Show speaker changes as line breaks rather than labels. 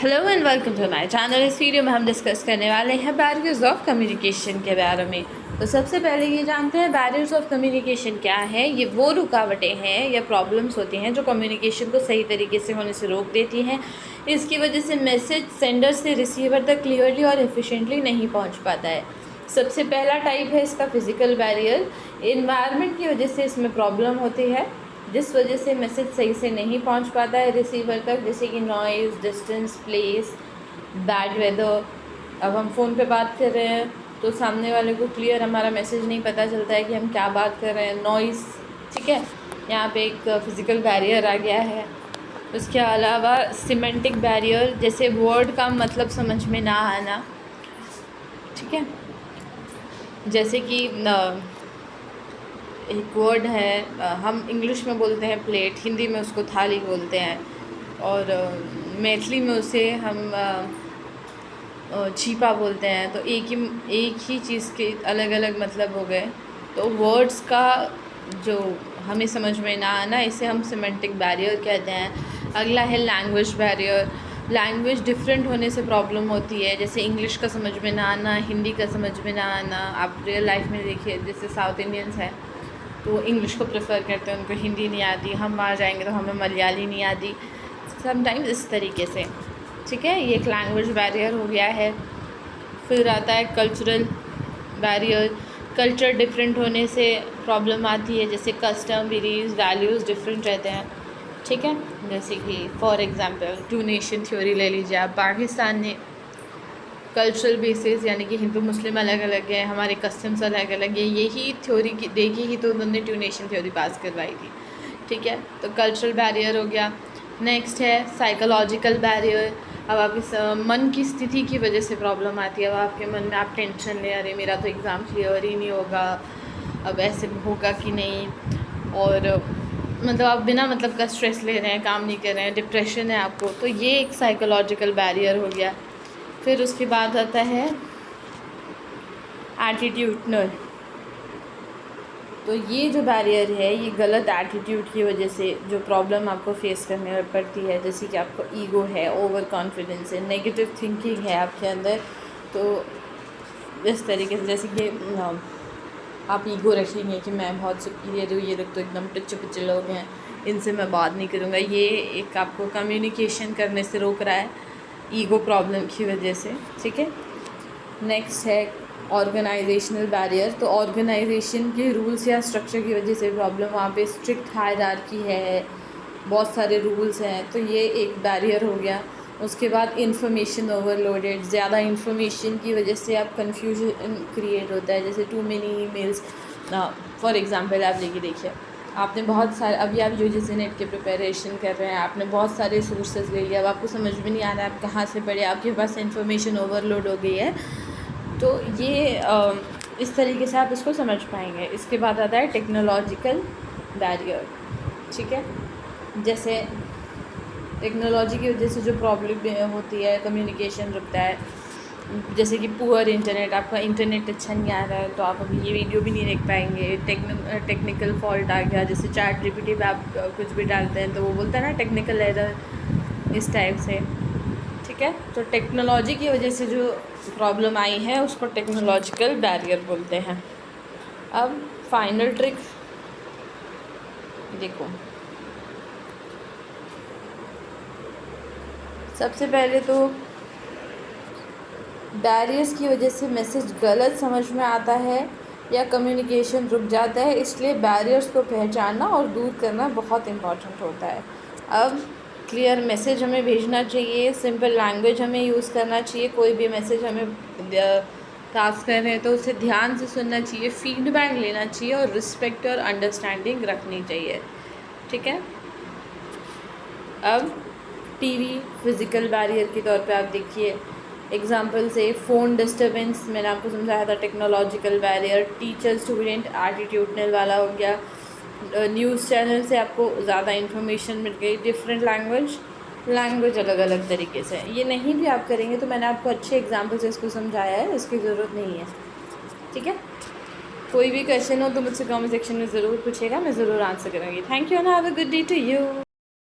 Hello and welcome to my channel. इस video में हम डिस्कस करने वाले हैं बैरियर्स ऑफ कम्युनिकेशन के बारे में। तो सबसे पहले ये जानते हैं बैरियर्स ऑफ कम्युनिकेशन क्या है। ये वो रुकावटें हैं या प्रॉब्लम्स होती हैं जो कम्युनिकेशन को सही तरीके से होने से रोक देती हैं। इसकी वजह से मैसेज सेंडर से रिसीवर तक क्लियरली और एफिशिएंटली नहीं पहुँच पाता है। सबसे पहला टाइप है इसका फिज़िकल बैरियर। इन्वायरमेंट की वजह से इसमें प्रॉब्लम होती है जिस वजह से मैसेज सही से नहीं पहुंच पाता है रिसीवर तक, जैसे कि noise, distance, place, bad weather. अब हम फ़ोन पे बात कर रहे हैं तो सामने वाले को क्लियर हमारा मैसेज नहीं पता चलता है कि हम क्या बात कर रहे हैं। नॉइज़, ठीक है, यहाँ पे एक फिज़िकल बैरियर आ गया है। उसके अलावा सिमेंटिक बैरियर, जैसे वर्ड का मतलब समझ में ना आना, ठीक है। जैसे कि एक वर्ड है, हम इंग्लिश में बोलते हैं प्लेट, हिंदी में उसको थाली बोलते हैं, और मैथिली में उसे हम छीपा बोलते हैं। तो एक ही चीज़ के अलग अलग मतलब हो गए। तो वर्ड्स का जो हमें समझ में ना आना, इसे हम सिमेंटिक बैरियर कहते हैं। अगला है लैंग्वेज बैरियर। लैंग्वेज डिफरेंट होने से प्रॉब्लम होती है, जैसे इंग्लिश का समझ में ना आना, हिंदी का समझ में ना आना। आप रियल लाइफ में देखिए, जैसे साउथ इंडियंस हैं तो इंग्लिश को प्रेफर करते हैं, उनको हिंदी नहीं आती। हम वहाँ जाएंगे तो हमें मलयाली नहीं आती समटाइम्स, इस तरीके से, ठीक है। ये एक लैंग्वेज बैरियर हो गया है। फिर आता है कल्चरल बैरियर। कल्चर डिफरेंट होने से प्रॉब्लम आती है, जैसे कस्टम, बिलीव्स, वैल्यूज़ डिफरेंट रहते हैं, ठीक है। जैसे कि for example two nation theory ले लीजिए आप। पाकिस्तान ने कल्चरल बेसिस, यानी कि हिंदू मुस्लिम अलग अलग है, हमारे कस्टम्स अलग अलग है, यही थ्योरी की देखी ही तो उन्होंने टू नेशन थ्योरी पास करवाई थी, ठीक है। तो कल्चरल बैरियर हो गया। नेक्स्ट है साइकोलॉजिकल बैरियर। अब आपके मन की स्थिति की वजह से प्रॉब्लम आती है। अब आपके मन में आप टेंशन ले, अरे मेरा तो एग्ज़ाम क्लियर ही नहीं होगा, अब ऐसे होगा कि नहीं, और मतलब आप बिना मतलब का स्ट्रेस ले रहे हैं, काम नहीं कर रहे हैं, डिप्रेशन है आपको, तो ये एक साइकोलॉजिकल बैरियर हो गया। फिर उसके बाद आता है एटीट्यूडनल। तो ये जो बैरियर है, ये गलत एटीट्यूड की वजह से जो प्रॉब्लम आपको फेस करने पड़ती है, जैसे कि आपको ईगो है, ओवर कॉन्फिडेंस है, नेगेटिव थिंकिंग है आपके अंदर। तो इस तरीके से, जैसे कि आप ईगो रखेंगे कि मैं बहुत सुपीरियर हूँ, ये लोग तो एकदम टच्चे पिच्चे लोग हैं, इनसे मैं बात नहीं करूँगा। ये एक आपको कम्युनिकेशन करने से रोक रहा है ईगो प्रॉब्लम की वजह से, ठीक है। नेक्स्ट है ऑर्गेनाइजेशनल बैरियर। तो ऑर्गेनाइजेशन के रूल्स या स्ट्रक्चर की वजह से प्रॉब्लम, वहाँ पे स्ट्रिक्ट हायरार्की है, बहुत सारे रूल्स हैं, तो ये एक बैरियर हो गया। उसके बाद इंफॉर्मेशन ओवरलोडेड। ज़्यादा इंफॉर्मेशन की वजह से आप कन्फ्यूजन क्रिएट होता है, जैसे too many emails. For example आप लेके देखिए, आपने बहुत सारे, अभी आप यूजीसी नेट के प्रिपरेशन कर रहे हैं, आपने बहुत सारे सोर्सेज ले लिया, अब आपको समझ में नहीं आ रहा है आप कहाँ से पढ़े, आपके पास इन्फॉर्मेशन ओवरलोड हो गई है। तो ये इस तरीके से आप इसको समझ पाएंगे। इसके बाद आता है टेक्नोलॉजिकल बैरियर, ठीक है। जैसे टेक्नोलॉजी की वजह से जो प्रॉब्लम होती है, कम्युनिकेशन रुकता है, जैसे कि पुअर इंटरनेट, आपका इंटरनेट अच्छा नहीं आ रहा है तो आप अभी ये वीडियो भी नहीं देख पाएंगे। टेक्निकल फॉल्ट आ गया, जैसे चैट जीपीटी पे आप कुछ भी डालते हैं तो वो बोलता है ना टेक्निकल एरर, इस टाइप से, ठीक है। तो टेक्नोलॉजी की वजह से जो प्रॉब्लम आई है उसको टेक्नोलॉजिकल बैरियर बोलते हैं। अब फाइनल ट्रिक देखो, सबसे पहले तो बैरियर्स की वजह से मैसेज गलत समझ में आता है या कम्युनिकेशन रुक जाता है, इसलिए बैरियर्स को पहचानना और दूर करना बहुत इम्पॉर्टेंट होता है। अब क्लियर मैसेज हमें भेजना चाहिए, सिंपल लैंग्वेज हमें यूज़ करना चाहिए। कोई भी मैसेज हमें पास कर रहे हैं तो उसे ध्यान से सुनना चाहिए, फीडबैक लेना चाहिए और रिस्पेक्ट और अंडरस्टैंडिंग रखनी चाहिए, ठीक है। अब टीवी फिज़िकल बैरियर के तौर पे आप देखिए, एग्जाम्पल से फ़ोन डिस्टर्बेंस मैंने आपको समझाया था, technological barrier. Teacher student attitudinal वाला हो गया। न्यूज़ चैनल से आपको ज़्यादा इन्फॉर्मेशन मिल गई। डिफरेंट लैंग्वेज अलग अलग तरीके से, ये नहीं भी आप करेंगे तो मैंने आपको अच्छे एग्जाम्पल से इसको समझाया है, इसकी ज़रूरत नहीं है, ठीक है। कोई भी क्वेश्चन हो तो मुझसे कमेंट सेक्शन में ज़रूर पूछेगा, मैं ज़रूर आंसर करूँगी। Thank you and have a good day to you.